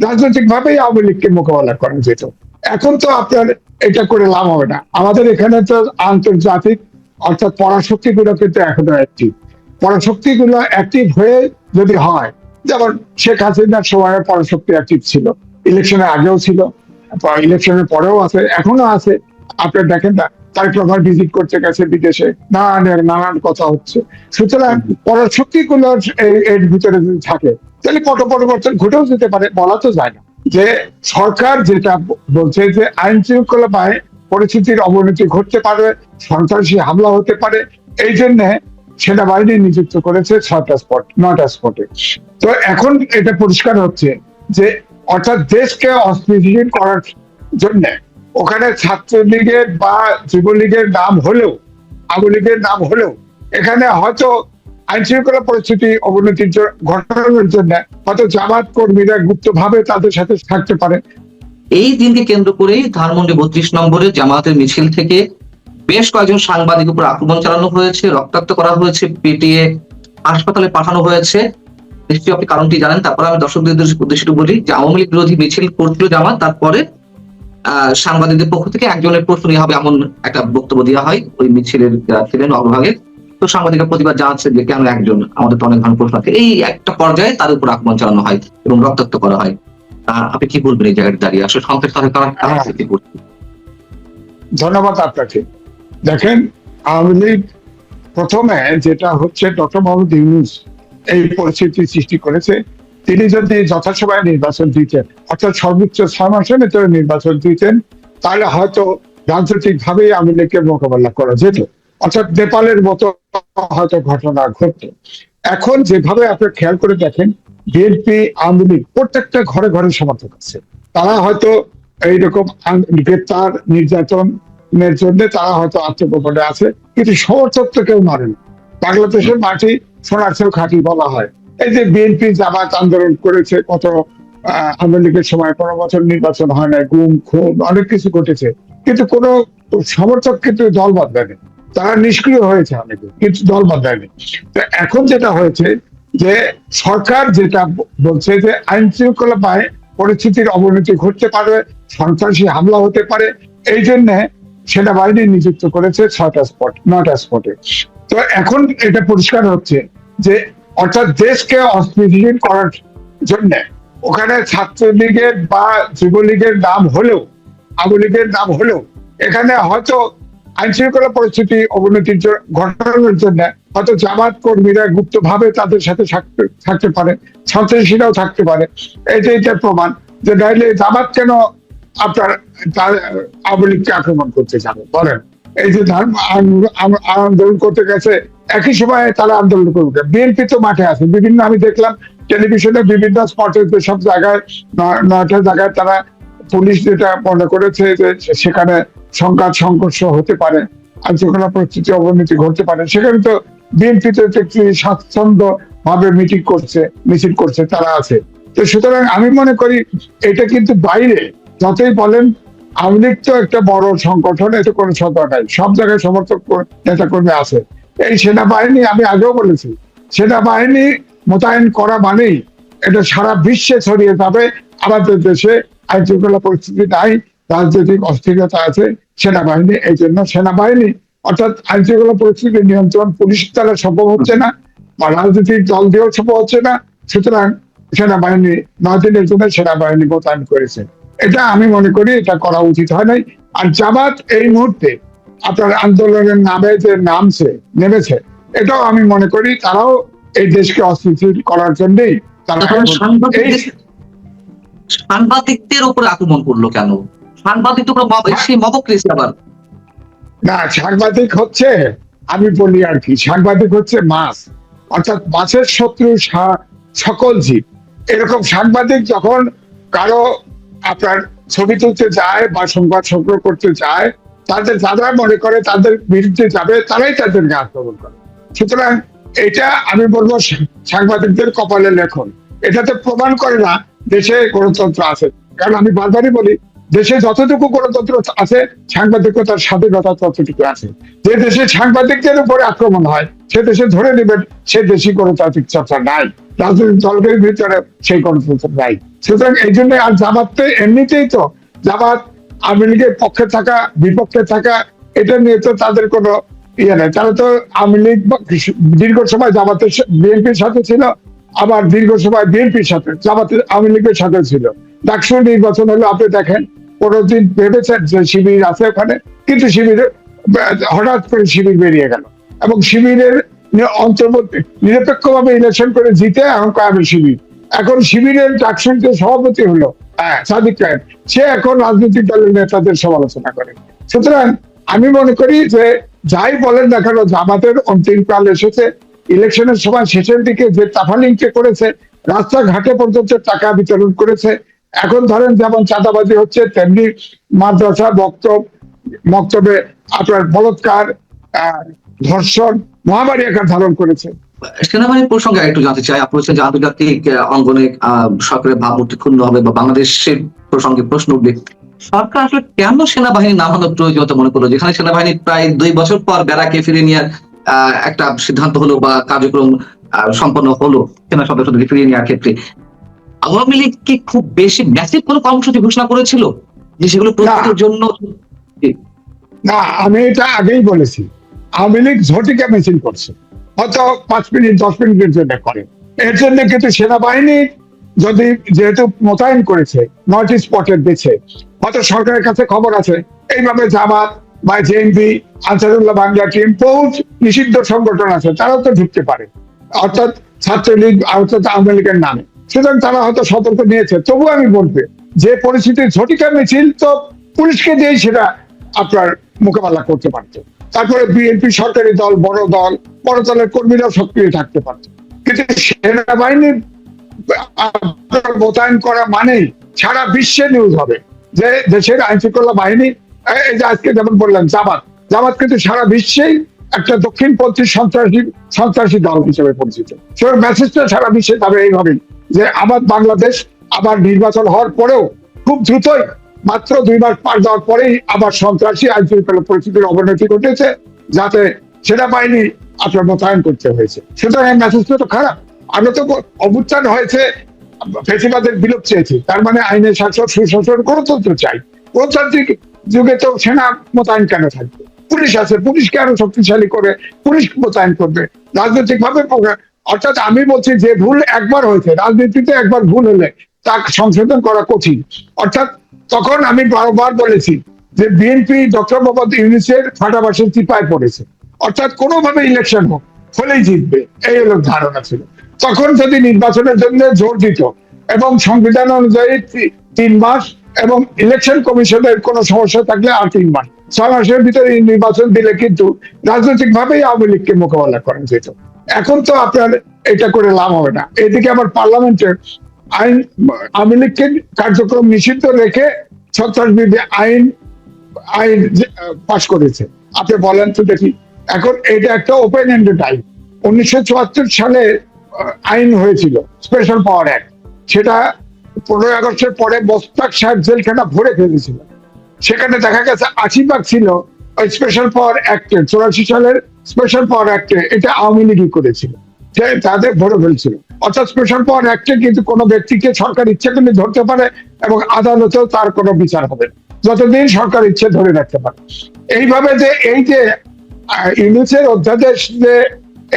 রাজনৈতিক ভাবেই আওয়ামী লীগকে মোকাবেলা করা যেত। এখন তো আপনার এটা করে লাভ হবে না। আমাদের এখানে তো আন্তর্জাতিক অর্থাৎ পরাশক্তি গুলো কিন্তু এখনো অ্যাক্টিভ। পরাশক্তি গুলো অ্যাক্টিভ হয়ে যদি হয়, যেমন শেখ হাসিনার সময় পরাশক্তি অ্যাক্টিভ ছিল, ইলেকশনের আগেও ছিল, ইলেকশনের পরেও আছে, এখনো আছে। আপনার দেখেন না, তারেক রহমান ভিজিট করতে গেছে বিদেশে, নানান কথা হচ্ছে। সুতরাং পরাশক্তি গুলো এর ভিতরে যদি থাকে, তাহলে পট পরিবর্তন ঘটেও যেতে পারে, বলা তো যায় না। যে সরকার যেটা বলছে যে আইন শৃঙ্খলা বাহিনী পরিস্থিতির অবনতি ঘটতে পারে, সন্ত্রাসী হামলা হতে পারে, এই জন্য সেনাবাহিনী নিযুক্ত করেছে 9টা স্পটে। তো এখন এটা পরিষ্কার হচ্ছে যে অর্থাৎ দেশকে অস্থিতিশীল করার জন্য ওখানে ছাত্রলীগের বা যুবলীগের নাম হলেও, আওয়ামী লীগের নাম হলেও, এখানে হয়তো আইন শৃঙ্খলা পরিস্থিতি অবনতির ঘটানোর জন্য হয়তো জামাত কর্মীরা গুপ্তভাবে তাদের সাথে থাকতে পারে। এই দিনকে কেন্দ্র করেই ধানমন্ডি 32 নম্বরে জামাতের মিছিল থেকে বেশ কয়েকজন সাংবাদিক উপর আক্রমণ চালানো হয়েছে, রক্তাক্ত করা হয়েছে, পিটিয়ে হাসপাতালে পাঠানো হয়েছে। নিশ্চয়ই আপনি কারণটি জানেন। তারপরে আমি দর্শকদের উদ্দেশ্যে বলি যে আওয়ামী লীগ বিরোধী মিছিল করছিল জামাত, তারপরে সাংবাদিকদের পক্ষ থেকে একজনের প্রশ্ন নেওয়া হবে এমন একটা বক্তব্য দেওয়া হয় ওই মিছিলের ছিলেন অগ্রভাগে। তো সাংবাদিকরা প্রতিবাদ জানাচ্ছে যে কেন একজন, আমাদের তো অনেক ধরনের প্রশ্ন আছে। এই একটা পর্যায়ে তার উপর আক্রমণ চালানো হয় এবং রক্তাক্ত করা হয়। আপনি কি বলবেন এই জায়গায় দাঁড়িয়ে? আসলে সন্ত্রাস কারণ ধন্যবাদ আপনাকে। দেখেন, আওয়ামী লীগ প্রথমে যেটা হচ্ছে ডক্টর মোহাম্মদ ইউনূস এই পরিস্থিতি সৃষ্টি করেছে। তিনি যদি যথাসময়ে নির্বাচন দিতেন, অর্থাৎ সর্বোচ্চ 6 মাসের ভেতরে নির্বাচন দিতেন, তাহলে হয়তো রাজনৈতিক ভাবেই আওয়ামী লীগকে মোকাবেলা করা যেত, অর্থাৎ নেপালের মতো হয়তো ঘটনা ঘটত। এখন যেভাবে আপনি খেয়াল করে দেখেন, বিএনপি আওয়ামী লীগ প্রত্যেকটা ঘরে ঘরে সমর্থক আছে। তারা হয়তো এইরকম গ্রেপ্তার নির্যাতনের জন্য তারা হয়তো আত্মগোপনে আছে, কিন্তু সমর্থক তো কেউ মারে না। বাংলাদেশের মাটি সোনার চেয়েও খাঁটি বলা হয়। এই যে বিএনপি জামাত আন্দোলন করেছে, কত আওয়ামী লীগের সময় 15 বছর নির্বাচন হয় না, গুম খুন অনেক কিছু ঘটেছে, কিন্তু কোন সমর্থক কিন্তু দল বদলায়নি, তারা নিষ্ক্রিয় হয়েছে অনেকে, কিন্তু দল বদলায়নি। তো এখন যেটা হয়েছে যে সরকার যেটা বলছে যে আইন শৃঙ্খলা বাহিনী পরিস্থিতির অবনতি ঘটতে পারে, সন্ত্রাসী হামলা হতে পারে, এই জন্য সেনাবাহিনী নিযুক্ত করেছে 9টা স্পটে। তো এখন এটা পরিষ্কার হচ্ছে যে অর্থাৎ দেশকে অস্থিতিশীল করার জন্য ওখানে ছাত্রলীগের বা যুবলীগের নাম হলেও, আওয়ামী লীগের নাম হলেও, এখানে হয়তো আইন শৃঙ্খলা পরিস্থিতি অবনতির ঘটানোর জন্য হয়তো জামাত কর্মীরা গুপ্তভাবে তাদের সাথে থাকতে পারে, সন্ত্রাসীরাও থাকতে পারে। এটার প্রমাণ যে নাইলে জামাত কেন আপনার আওয়ামী লীগকে আক্রমণ করতে যাবে বলেন? এই যে আন্দোলন করতে গেছে, একই সময় তারা আন্দোলন করবে। বিএনপি তো মাঠে আছে, বিভিন্ন আমি দেখলাম টেলিভিশনে বিভিন্ন স্পটে সব জায়গায় 9টা জায়গায় তারা পুলিশ যেটা মনে করেছে যে সেখানে সংঘাত সংঘর্ষ হতে পারে, আইন শৃঙ্খলা পরিস্থিতি অবনতি ঘটতে পারে, সেখানে তো বিএনপি তো একটি স্বাচ্ছন্দ্য ভাবে মিছিল করছে, তারা আছে। তো সুতরাং আমি মনে করি এটা কিন্তু বাইরে যতই বলেন, আওয়ামী লীগ তো একটা বড় সংগঠন, এটা কোনো সন্দেহ নাই, সব জায়গায় সমর্থক নেতা কর্মী আছে। এই সেনাবাহিনী, আমি আগেও বলেছি, সেনাবাহিনী মোতায়েন করা মানেই এটা সারা বিশ্বে ছড়িয়ে যাবে আমাদের দেশে আইন শৃঙ্খলা পরিস্থিতি নাই, রাজনৈতিক অস্থিরতা আছে, সেনাবাহিনী, এই জন্য সেনাবাহিনী অর্থাৎ আইন শৃঙ্খলা পরিস্থিতি নিয়ন্ত্রণ পুলিশ দ্বারা সম্ভব হচ্ছে না, বা রাজনৈতিক দল দিয়েও সম্ভব হচ্ছে না। সুতরাং সেনাবাহিনী 9 দিনের জন্য সেনাবাহিনী মোতায়েন করেছে। এটা আমি মনে করি এটা করা উচিত হয় নাই। আর জামাত এই মুহূর্তে আপনার আন্দোলনের নামে যে নেমেছে, এটাও আমি মনে করি তারাও এই দেশকে অস্থিতিশীল করার জন্যই তারা সাংবাদিকদের উপরে আক্রমণ করলো কেন? সাংবাদিক তো মবক্রেসি আবার না, সাংবাদিক হচ্ছে, আমি বলি আর কি, সাংবাদিক হচ্ছে মাছ, অর্থাৎ মাছের শত্রু সকল জীব। এরকম সাংবাদিক যখন কারো আপনার ছবি তুলতে যায় বা সংবাদ সংগ্রহ করতে যায়, যারা মনে করে তাদের বিরুদ্ধে যাবে, তারাই তাদেরকে আক্রমণ করে। সুতরাং এটা আমি বলবো সাংবাদিকদের কপালে লেখন। এটাতে প্রমাণ করে না দেশে গণতন্ত্র আছে। কারণ আমি বারবারই বলি, দেশে যতটুকু গণতন্ত্র আছে, সাংবাদিকতার স্বাধীনতা ততটুকু আছে। যে দেশে সাংবাদিকদের উপরে আক্রমণ হয়, সে দেশে ধরে নেবেন সে দেশি গণতান্ত্রিক চর্চা নাই, রাজনৈতিক দলের ভিতরে সেই গণতন্ত্র নাই। সুতরাং এই জন্য আর জামাতে এমনিতেই তো জামাত আওয়ামী লীগের পক্ষে থাকা বিপক্ষে থাকা এটা নিয়ে তো তাদের কোনো ইয়ে নেই। তারা তো আওয়ামী লীগ দীর্ঘ সময় জামাতের বিএনপির সাথে ছিল, আবার দীর্ঘ সময় বিএনপির সাথে জামাতের আওয়ামী লীগের সাথে ছিল। ডাকসু নির্বাচন হলো আপনি দেখেন, কোনদিন ভেবেছেন যে শিবির আছে ওখানে, কিন্তু শিবির হঠাৎ করে শিবির বেরিয়ে গেল এবং শিবিরের অন্তর্বর্তী নিরপেক্ষভাবে ইলেকশন করে জিতে এখন কায়ামের শিবির। এখন শিবিরের ডাকসুর যে সভাপতি হলো সাদিক কায়েম, সে এখন রাজনৈতিক দলের নেতাদের সমালোচনা করে। সুতরাং আমি মনে করি যে যাই বলেন না কেন, জামাতের অন্তিম কাল এসেছে। ইলেকশনের সময় শেষের দিকে যে তাফালিংকে করেছে, রাস্তাঘাটে পর্যন্ত টাকা বিতরণ করেছে। এখন ধরেন যেমন চাঁদাবাজি হচ্ছে, তেমনি মাদ্রাসা বক্তব্যে আপনার বলৎকার, ধর্ষণ মহামারী আকার ধারণ করেছে। সেনাবাহিনীর প্রসঙ্গে একটু জানতে চাই, আপনি বলছেন যে আন্তর্জাতিক অঙ্গনে সরকারের ভাবমূর্তি ক্ষুণ্ণ হবে বা বাংলাদেশের প্রসঙ্গে প্রশ্ন উঠবে, সরকার আসলে কেন সেনাবাহিনী নামানোর প্রয়োজনীয়তা মনে করলো, যেখানে সেনাবাহিনী প্রায় 2 বছর পর বেড়াকে ফিরিয়ে নেওয়ার একটা সিদ্ধান্ত হলো বা কার্যক্রম সম্পন্ন হলো সেনা সদস্যদের ফিরিয়ে নেওয়ার ক্ষেত্রে? আওয়ামী লীগ কি খুব বেশি ম্যাসিভ কোনো কর্মসূচি ঘোষণা করেছিল যে সেগুলো প্রস্তুতের জন্য? না, আমি এটা আগেই বলেছি, আওয়ামী লীগ ঝটিকা মিছিল করছে, হয়তো 5 মিনিট 10 মিনিটের জন্য করে। এর জন্য কিন্তু সেনাবাহিনী যদি যেহেতু মোতায়েন করেছে 9টি স্পটের বেছে, হয়তো সরকারের কাছে খবর আছে এইভাবে জামাত বা জেএমবি, আনসারুল্লাহ বাংলা টিম, বহুত নিষিদ্ধ সংগঠন আছে, তারাও তো ঢুকতে পারে, অর্থাৎ ছাত্রলীগ অর্থাৎ আওয়ামী লীগের নামে। সুতরাং তারা হয়তো সতর্ক নিয়েছে। তবু আমি বলবো যে পরিস্থিতির ঝটিকা মিছিল তো পুলিশকে দিয়েই সেটা আপনার মোকাবেলা করতে পারত। তারপরে বিএনপি সরকারি দল, বড় দলের কর্মীরাও সক্রিয় থাকতে পারত। কিন্তু সেনাবাহিনীর মোতায়েন করা মানেই সারা বিশ্বে নিউজ হবে যে দেশের আইন শৃঙ্খলা বাহিনী, এই যে আজকে যেমন বললেন জামাত কিন্তু সারা বিশ্বেই একটা দক্ষিণপন্থী সন্ত্রাসী দল হিসেবে পরিচিত। সেই মেসেজটা সারা বিশ্বে যাবে এইভাবে যে আবার বাংলাদেশ আবার নির্বাচন হওয়ার পরেও খুব দ্রুতই, মাত্র 2 মাস পার যাওয়ার পরেই আবার সন্ত্রাসী আইন শৃঙ্খলা পরিস্থিতির অবনতি ঘটেছে, যাতে সেনাবাহিনী আপনার মোতায়েন করতে হয়েছে। সুতরাং এই মেসেজটা তো খারাপ। আমরা তো অভ্যুত্থান হয়েছে, ফ্যাসিবাদের বিলোপ চেয়েছি, তার মানে আইনের শাসন, সুশাসন, গণতন্ত্র চাই। গণতান্ত্রিক যুগে তো সেনা মোতায়েন কেন থাকবে? পুলিশ আছে, পুলিশকে আরো শক্তিশালী করে পুলিশ মোতায়েন করবে রাজনৈতিক ভাবে। অর্থাৎ আমি বলছি যে ভুল একবার হয়েছে, রাজনীতিতে একবার ভুল হলে তা সংশোধন করা কঠিন। অর্থাৎ তখন আমি বারবার বলেছি যে বিএনপি ডক্টর মোহাম্মদ ইউনূসের ফাটাবাসের চিপায় পড়েছে, অর্থাৎ কোনোভাবে ইলেকশন হোক, হলেই জিতবে, এই হলো ধারণা ছিল। তখন যদি নির্বাচনের জন্য জোর দিত এবং সংবিধান অনুযায়ী 3 মাস এবং ইলেকশন কমিশনের কোনো সমস্যা থাকলে আর 3 মাস, 6 মাসের ভিতরে নির্বাচন দিলে কিন্তু রাজনৈতিক ভাবেই আওয়ামী লীগকে মোকাবেলা করা যেত। এখন তো আপনার এটা করে লাভ হবে না। এদিকে আবার পার্লামেন্টের আইন আওয়ামী লীগকে কার্যক্রম নিষিদ্ধ রেখে সন্ত্রাস বিরোধী আইন পাশ করেছে। আপনি বলেন তো দেখি, এখন এটা একটা ওপেন এন্ডেড আইন। 1974 সালে আইন হয়েছিল স্পেশাল পাওয়ার অ্যাক্ট, সেটা 15 আগস্টের পরে মোস্তাক সাহেব জেলখানা ভরে ফেলেছিল। সেখানে দেখা গেছে 80% ছিল ওই স্পেশাল পাওয়ার অ্যাক্টে, 84 সালের স্পেশাল পাওয়ার অ্যাক্টে, এটা আওয়ামী লীগই করেছিল, তাদের ভরে ফেলছিল। অর্থাৎ স্পেশাল পাওয়ার অ্যাক্টে কিন্তু কোনো ব্যক্তিকে সরকার ইচ্ছে করলে ধরতে পারে এবং আদালতেও তার কোনো বিচার হবে না, যতদিন সরকার ইচ্ছে ধরে রাখতে পারে। এইভাবে যে এই যে ইউনূসের অধ্যাদেশ যে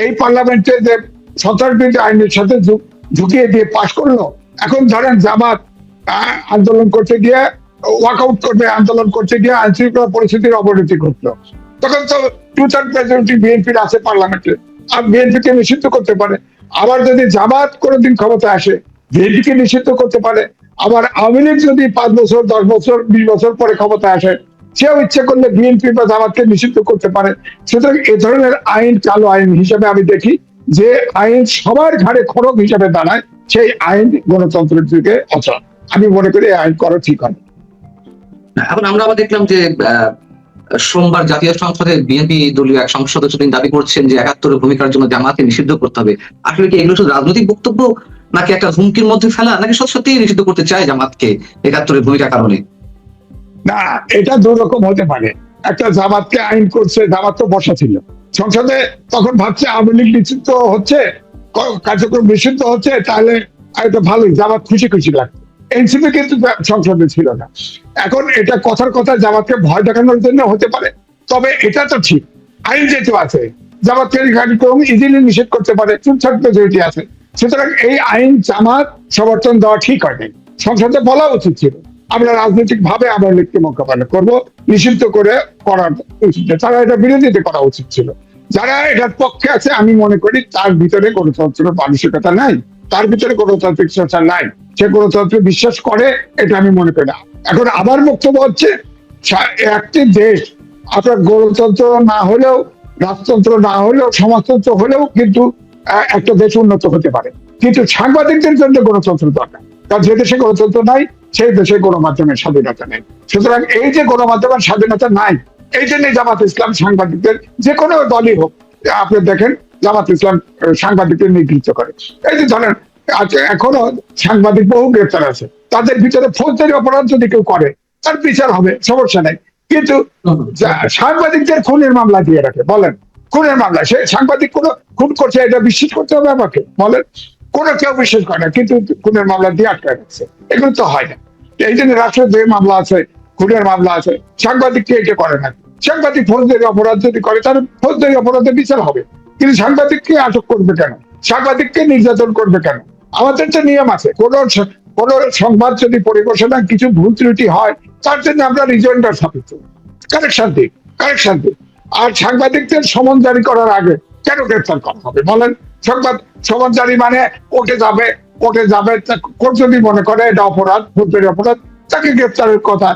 এই পার্লামেন্টে যে সন্ত্রাস বিরোধী আইনের সাথে ঢুকিয়ে দিয়ে পাশ করলো, এখন ধরেন জামাত আন্দোলন করতে গিয়ে ওয়াকআউট করবে, আন্দোলন করতে গিয়ে আইন শৃঙ্খলা পরিস্থিতির অবনতি ঘটলো, তখন তো 2/3 মেজরিটি বিএনপির আছে পার্লামেন্টে, আর বিএনপিকে নিষিদ্ধ করতে পারে। আবার যদি জামাত কোনোদিন ক্ষমতায় আসে, বিএনপিকে নিষিদ্ধ করতে পারে। আবার আওয়ামী লীগ যদি 5 বছর 10 বছর 20 বছর পরে ক্ষমতায় আসে, সেও ইচ্ছে করলে বিএনপি বা জামাতকে নিষিদ্ধ করতে পারে। সুতরাং এ ধরনের আইন কালো আইন হিসেবে আমি দেখি, যে আইন সবার ঘাড়ে খড়গ হিসেবে দাঁড়ায়, সেই আইন গণতন্ত্রের দিকে অচল। আমি মনে করি এই আইন করা ঠিক হয়। এখন আমরা আবার দেখলাম যে সোমবার জাতীয় সংসদে বিএনপি দলীয় এক সংসদ সদস্য তিনি দাবি করছেন যে 71 ভূমিকার জন্য জামাতকে নিষিদ্ধ করতে হবে। আসলে কি এগুলো শুধু রাজনৈতিক বক্তব্য, নাকি একটা হুমকির মধ্যে ফেলা, নাকি সত্যি নিষিদ্ধ করতে চায় জামাতকে 71 ভূমিকার কারণে? না, এটা 2 রকম হতে পারে। একটা, জামাতকে আইন করছে, জামাত তো বসা ছিল সংসদে, তখন ভাবছে আওয়ামী লীগ নিষিদ্ধ হচ্ছে, কার্যক্রম নিষিদ্ধ হচ্ছে, তাহলে এটা ভালোই, জামাত খুশি খুশি লাগবে। এনসিপি কিন্তু সংসদে ছিল না। এখন এটা কথার কথা জামাতকে ভয় দেখানোর জন্য হতে পারে, তবে এটা তো ঠিক আইন যেহেতু আছে জামাতকে কার্যক্রম ইজিলি নিষেধ করতে পারে, চুপচাপ মেজরিটি আছে। সুতরাং এই আইন জামাত সমর্থন দেওয়া ঠিক হয়নি, সংসদে বলা উচিত ছিল আমরা রাজনৈতিক ভাবে আওয়ামী লীগকে মোকাবেলা করবো, নিষিদ্ধ করে করা উচিত। তারা এটা বিরোধিতা করা উচিত ছিল। যারা এটার পক্ষে আছে আমি মনে করি তার ভিতরে গণতন্ত্রের মানসিকতা নাই, তার ভিতরে গণতান্ত্রিক চর্চা নাই, সে গণতন্ত্রে বিশ্বাস করে এটা আমি মনে করি না। এখন আমার বক্তব্য হচ্ছে একটি দেশ আপনার গণতন্ত্র না হলেও, রাজতন্ত্র না হলেও, সমাজতন্ত্র হলেও কিন্তু একটা দেশ উন্নত হতে পারে, কিন্তু সাংবাদিকদের জন্য গণতন্ত্র দরকার। কারণ যে দেশে গণতন্ত্র নাই সেই দেশে গণমাধ্যমের স্বাধীনতা নেই। সুতরাং এই যে গণমাধ্যমের স্বাধীনতা নাই, এই জন্য জামাত ইসলাম সাংবাদিকদের, যে কোনো দলই হোক আপনি দেখেন জামাত ইসলাম সাংবাদিকদের নিগৃহীত করে। এই যে ধরেন এখনো সাংবাদিক বহু গ্রেপ্তার আছে, তাদের ভিতরে ফৌজদারি অপরাধ যদি কেউ করে তার বিচার হবে, সমস্যা নেই। কিন্তু সাংবাদিকদের খুনের মামলা দিয়ে রাখে, বলেন খুনের মামলা, সে সাংবাদিক কোনো খুন করছে এটা বিশ্বাস করতে হবে আমাকে? বলেন, কোনো কেউ বিশ্বাস করে না, কিন্তু খুনের মামলা দিয়ে আটকায় রাখছে, এগুলো তো হয় না। এই জন্য রাষ্ট্রদ্রোহী মামলা আছে, খুনের মামলা আছে, সাংবাদিককে এটা করে না। সাংবাদিক ফৌজদারি অপরাধ যদি করে তার ফৌজদারি অপরাধের বিচার হবে, কিন্তু সাংবাদিককে আটক করবে কেন, সাংবাদিককে নির্যাতন করবে কেন? আমাদের তো নিয়ম আছে, কোন সংবাদ যদি পরিবেশনা কিছু ভুল ত্রুটি হয় তার জন্য আমরা রিজয়েন্ডার স্থাপিত, কারেকশন দিই, কারেকশন দিই। আর সাংবাদিকদের সমন জারি করার আগে কেন গ্রেপ্তার করা হবে বলেন? সমন জারি মানে কোর্টে যাবে, কোর্টে যাবে, কোর্ট যদি মনে করে এটা অপরাধ, ফৌজদারি অপরাধ, তাকে গ্রেপ্তারের কথা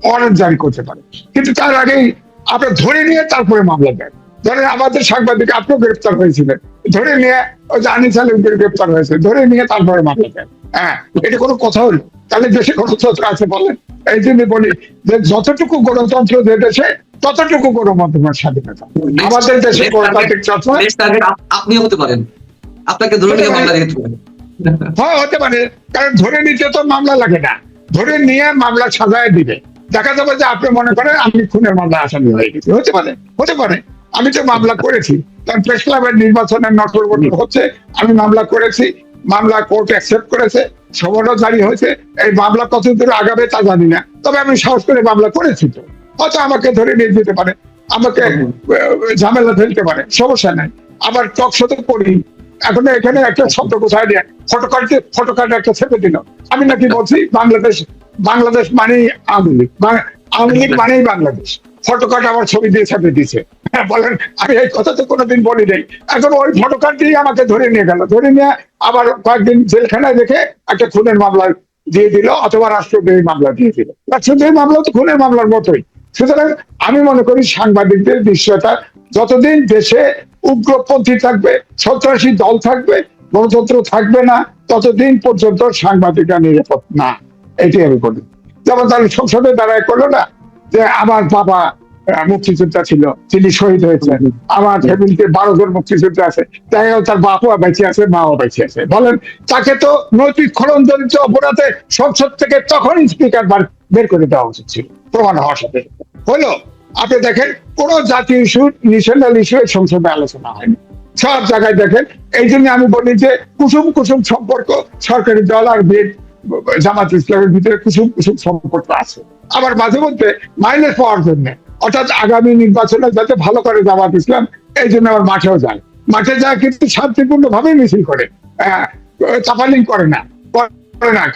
ওয়ারেন্ট জারি করতে পারে। কিন্তু তার আগেই আপনি ধরে নিয়ে তারপরে মামলা দেন। ধরেন আমাদের সাংবাদিক আপনিও গ্রেপ্তার হয়েছিলেন, ধরে নিয়ে ওই যে আনিস আলিমকে গ্রেপ্তার হয়েছে, ধরে নিয়ে তারপরে মামলা দেন। হ্যাঁ, এটা কোনো কথা হলো? তাহলে দেশে গণতন্ত্র আছে বলেন? এই জন্য বলি যে যতটুকু গণতন্ত্র যে দেশে ততটুকু গণমাধ্যমের স্বাধীনতা। আমাদের দেশে গণতান্ত্রিক চর্চা আপনিও হতে পারেন, আপনাকে ধরে নিয়ে মামলা দিতে পারেন। হ্যাঁ, হতে পারে, কারণ ধরে নিতে তো মামলা লাগে না, ধরে নিয়ে মামলা সাজায় দিবে। দেখা যাবে যে আপনি মনে করেন আমি খুনের মামলা আসামি হয়ে গেছি, হতে পারে, হতে পারে। আমি তো মামলা করেছি, কারণ প্রেস ক্লাবের নির্বাচনের নটরবর্তী হচ্ছে, আমি মামলা করেছি, মামলা কোর্ট অ্যাকসেপ্ট করেছে, সমনও জারি হয়েছে। এই মামলা কতদূর আগাবে তা জানি না, তবে আমি সাহস করে মামলা করেছি। তো হয়তো আমাকে ধরে নিয়ে যেতে পারে, আমাকে ঝামেলা ফেলতে পারে, সমস্যা নাই। আবার টক শোতে করি, এখন এখানে একটা শব্দ কোথায় দিয়ে ফটোকার্ড একটা ছেপে দিল, আমি নাকি বলছি বাংলাদেশ মানেই আওয়ামী লীগ, আওয়ামী লীগ মানেই বাংলাদেশ, ফটোকার্ড আমার ছবি দিয়ে ছেপে দিচ্ছে। বলেন, আমি এই কথা তো কোনোদিন বলি নাই। এখন ওই ফটোকার্ড দিয়ে আমাকে ধরে নিয়ে গেল, ধরে নিয়ে আবার কয়েকদিন জেলখানায় রেখে একটা খুনের মামলা দিয়ে দিল, অথবা রাষ্ট্রদ্রোহী মামলা দিয়ে দিল। রাষ্ট্রদ্রোহী মামলা তো খুনের মামলার মতোই। সুতরাং আমি মনে করি সাংবাদিকদের দৃশ্যতা, যতদিন দেশে উগ্রপন্থী থাকবে, সন্ত্রাসী দল থাকবে, গণতন্ত্র থাকবে না, ততদিন পর্যন্ত সাংবাদিকরা নিরাপদ না, এটি আমি বলি। যেমন তার সংসদে দাঁড়ায় করলো না যে আমার বাবা মুক্তিযোদ্ধা ছিল, তিনি শহীদ হয়েছেন, আমার ফ্যামিলিতে 12 জন মুক্তিযোদ্ধা আছে, তাই তার বাপও বেঁচে আছে, মাও বেঁচে আছে। বলেন, তাকে তো নৈতিক খলনজনিত অপরাধে সংসদ থেকে তখনই স্পিকার বের করে দেওয়া উচিত ছিল, প্রমাণ হওয়ার সাথে হলো। আপনি দেখেন কোন জাতীয় ইস্যু, ন্যাশনাল ইস্যু সংসদে আলোচনা হয়নি, সব জায়গায় দেখেন। এই জন্য আমি বলি যে কুসুম কুসুম সম্পর্ক সরকারি দল আর জামাত ইসলামের ভিতরে কুসুম কুসুম সম্পর্ক আছে। আবার মাঝে মধ্যে মাইনাস পাওয়ার জন্য, অর্থাৎ আগামী নির্বাচনে যাতে ভালো করে জামাত ইসলাম, এই জন্য আবার মাঠেও যায়, মাঠে যায় কিন্তু শান্তিপূর্ণ ভাবে মিছিল করে, চাপালিং করে না,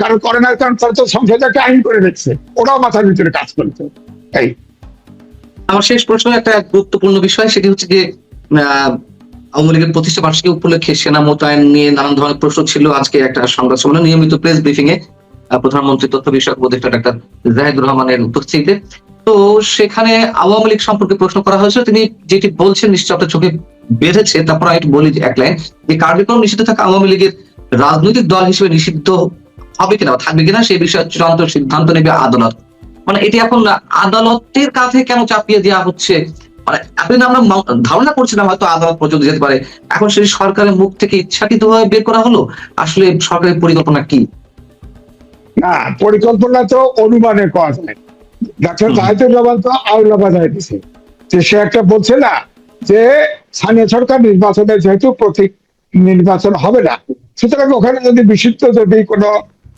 কারণ করে না, কারণ তারা তো সংসদে একটা আইন করে রেখেছে, ওরাও মাথার ভিতরে কাজ করেছে। এই আমার শেষ প্রশ্ন একটা গুরুত্বপূর্ণ বিষয়, সেটি হচ্ছে যে আওয়ামী লীগের প্রতিষ্ঠা বার্ষিকী উপলক্ষে সেনা মোতায়েন নিয়ে নানান ধরনের প্রশ্ন ছিল। আজকে একটা সংবাদ সম্মেলন, নিয়মিত প্রেস ব্রিফিং এ প্রধানমন্ত্রী তথ্য বিষয়ক উপদেষ্টা ডাক্তার জাহিদুর রহমানের উপস্থিতিতে, তো সেখানে আওয়ামী লীগ সম্পর্কে প্রশ্ন করা হয়েছে। তিনি যেটি বলছেন নিশ্চয় আপনার চোখে বেঁধেছে, তারপর আমি একটু বলি এক লাইন, যে কার্যক্রম নিষিদ্ধ থাকা আওয়ামী লীগের রাজনৈতিক দল হিসেবে নিষিদ্ধ হবে কিনা, থাকবে কিনা সেই বিষয়ে চূড়ান্ত সিদ্ধান্ত নেবে আদালত। মানে এটি এখন আদালতের কাছে কেন চাপিয়ে দেওয়া হচ্ছে? মানে আপনি আমরা ধারণা করছিলাম হয়তো আদালত পর্যন্ত যেতে পারে, এখন সেই সরকারের মুখ থেকে ইচ্ছাকৃত ভাবে বের করা হলো। আসলে সরকারের পরিকল্পনা কি? না, পরিকল্পনা তো অনুমানে করা যায়। ডাক্তার জাহিদুর রহমান তো আউলাবাদ দিছে, যে সে একটা বলছে না যে স্থানীয় সরকার নির্বাচনে যেহেতু প্রতীক নির্বাচন হবে না, সুতরাং ওখানে যদি বিশুদ্ধ যদি কোনো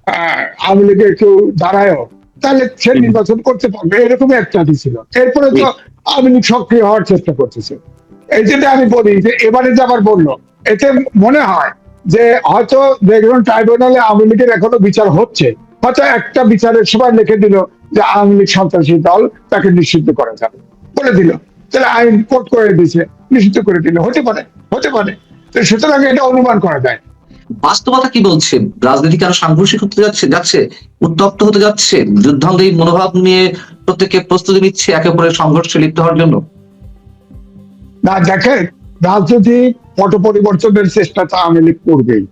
আওয়ামী লীগের কেউ দাঁড়ায়ও, তাহলে সে নির্বাচন করতে পারবে, এরকম একটা ছিল। এরপরে তো আওয়ামী লীগ সক্রিয় হওয়ার চেষ্টা করতেছে। এই জন্য আমি বলি যে এবারে যে আবার বললো, এতে মনে হয় যে হয়তো দেখুন ট্রাইব্যুনালে আওয়ামী লীগের এখনো বিচার হচ্ছে, হয়তো একটা বিচারের সময় লিখে দিল যে আওয়ামী লীগ সন্ত্রাসী দল, তাকে নিষিদ্ধ করা যাবে বলে দিল, তাহলে আইন কোর্ট করে দিয়েছে, নিষিদ্ধ করে দিল, হতে পারে, হতে পারে। তো সুতরাং এটা অনুমান করা যায়। বাস্তবতা কি বলছে? রাজনীতি কি আরো সাংঘর্ষিক হতে যাচ্ছে, উত্তপ্ত হতে যাচ্ছে? যুদ্ধাঙ্গী মনোভাব নিয়ে প্রত্যেকে প্রস্তুতি নিচ্ছে একে অপরের সংঘর্ষে লিপ্ত হওয়ার জন্য। না দেখেন, রাজনীতি পট পরিবর্তনের চেষ্টা তো আওয়ামী লীগ করবেই,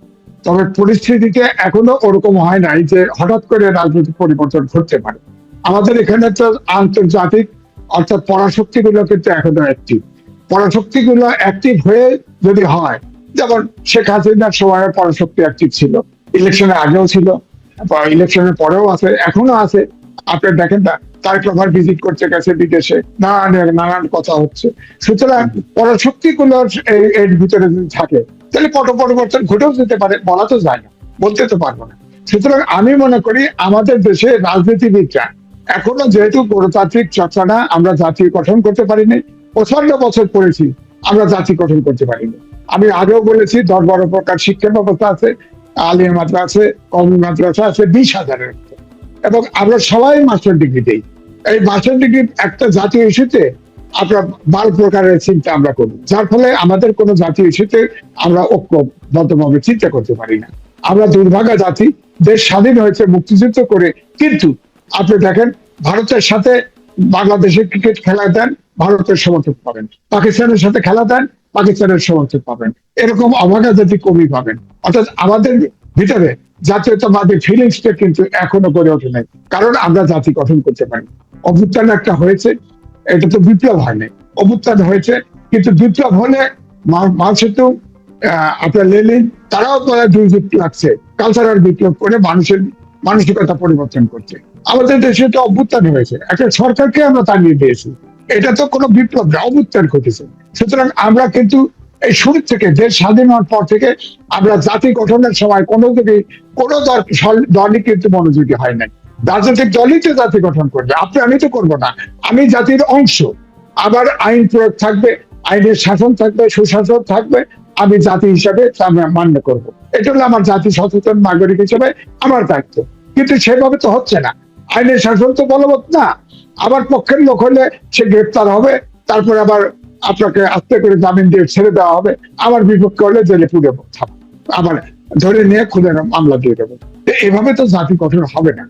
তবে পরিস্থিতিতে এখনো ওরকম হয় নাই যে হঠাৎ করে রাজনৈতিক পরিবর্তন ঘটতে পারে। আমাদের এখানে তো আন্তর্জাতিক অর্থাৎ পরাশক্তিগুলো কিন্তু এখনো অ্যাক্টিভ। পরাশক্তিগুলো অ্যাক্টিভ হয়ে যদি হয়, যেমন শেখ হাসিনার সময় পরাশক্তি অ্যাক্টিভ ছিল, ইলেকশনের আগেও ছিল, ইলেকশনের পরেও আছে, এখনো আছে। আপনি দেখেন না, তারেক রহমান ভিজিট করতে গেছে বিদেশে, নানান কথা হচ্ছে। সুতরাং পরাশক্তিগুলো এর ভিতরে যদি থাকে, তাহলে পট পরিবর্তন ঘটেও যেতে পারে, বলা তো যায় না, বলতে তো পারবো না। সুতরাং আমি মনে করি আমাদের দেশে রাজনীতিবিদরা এখনো যেহেতু গণতান্ত্রিক চর্চা না, আমরা জাতীয় গঠন করতে পারিনি, 55 বছর পড়েছি, আমরা জাতি গঠন করতে পারিনি। আমি আগেও বলেছি 10-12 প্রকার শিক্ষা ব্যবস্থা আছে, আলিয়া মাদ্রাসা আছে, কওমি মাদ্রাসা আছে 20,000-এর, এবং আমরা সবাই মাস্টার ডিগ্রি দিই। এই মাস্টার ডিগ্রি একটা জাতীয় ইস্যুতে আপনার 12 প্রকারের চিন্তা আমরা করি, যার ফলে আমাদের কোনো জাতীয় ইস্যুতে আমরা ঐক্যবদ্ধভাবে চিন্তা করতে পারি না। আমরা দুর্ভাগা জাতি, দেশ স্বাধীন হয়েছে মুক্তিযুদ্ধ করে, কিন্তু আপনি দেখেন ভারতের সাথে বাংলাদেশের ক্রিকেট খেলা দেন, ভারতের সমর্থক পাবেন, পাকিস্তানের সাথে খেলা দেন, পাকিস্তানের সমর্থক পাবেন, এরকম অভাগা জাতি কমই পাবেন। অর্থাৎ আমাদের ভিতরে জাতীয়তাবাদী ফিলিংসটা কিন্তু এখনো গড়ে ওঠে নাই, কারণ আমরা জাতি গঠন করতে পারি। অভ্যুত্থান একটা হয়েছে, এটা তো বিপ্লব হয়নি, অভ্যুত্থান হয়েছে, কিন্তু বিপ্লব হলে মানুষের তো আপনার লেনিন, তারাও 2 যুগ লাগছে কালচারাল বিপ্লব করে মানুষের মানসিকতা পরিবর্তন করছে। আমাদের দেশে তো অভ্যুত্থান হয়েছে, একটা সরকারকে আমরা তাড়িয়ে দিয়েছি, এটা তো কোনো বিপ্লব না, অভ্যুত্থান ঘটেছে। সুতরাং আমরা কিন্তু এই শুরু থেকে, দেশ স্বাধীন হওয়ার পর থেকে আমরা জাতি গঠনের সময় কোনো দলই কিন্তু মনোযোগী হয় নাই। রাজনৈতিক দলই তো জাতি গঠন করবে, আমি তো করবো না, আমি জাতির অংশ। আবার আইন প্রয়োগ থাকবে, আইনের শাসন থাকবে, সুশাসন থাকবে, আমি জাতি হিসাবে আমি মান্য করব। এটা হলো আমার জাতি সচেতন নাগরিক হিসেবে আমার দায়িত্ব। কিন্তু সেভাবে তো হচ্ছে না, আইনের শাসন তো বলবৎ না। আবার পক্ষের লোক হলে সে গ্রেপ্তার হবে, তারপরে আবার আপনাকে আস্তে করে জামিন দিয়ে ছেড়ে দেওয়া হবে, আমার বিপক্ষে হলে জেলে পুড়ে আবার ধরে নিয়ে খুনের মামলা দিয়ে দেবো। এভাবে তো জাতি গঠন হবে না।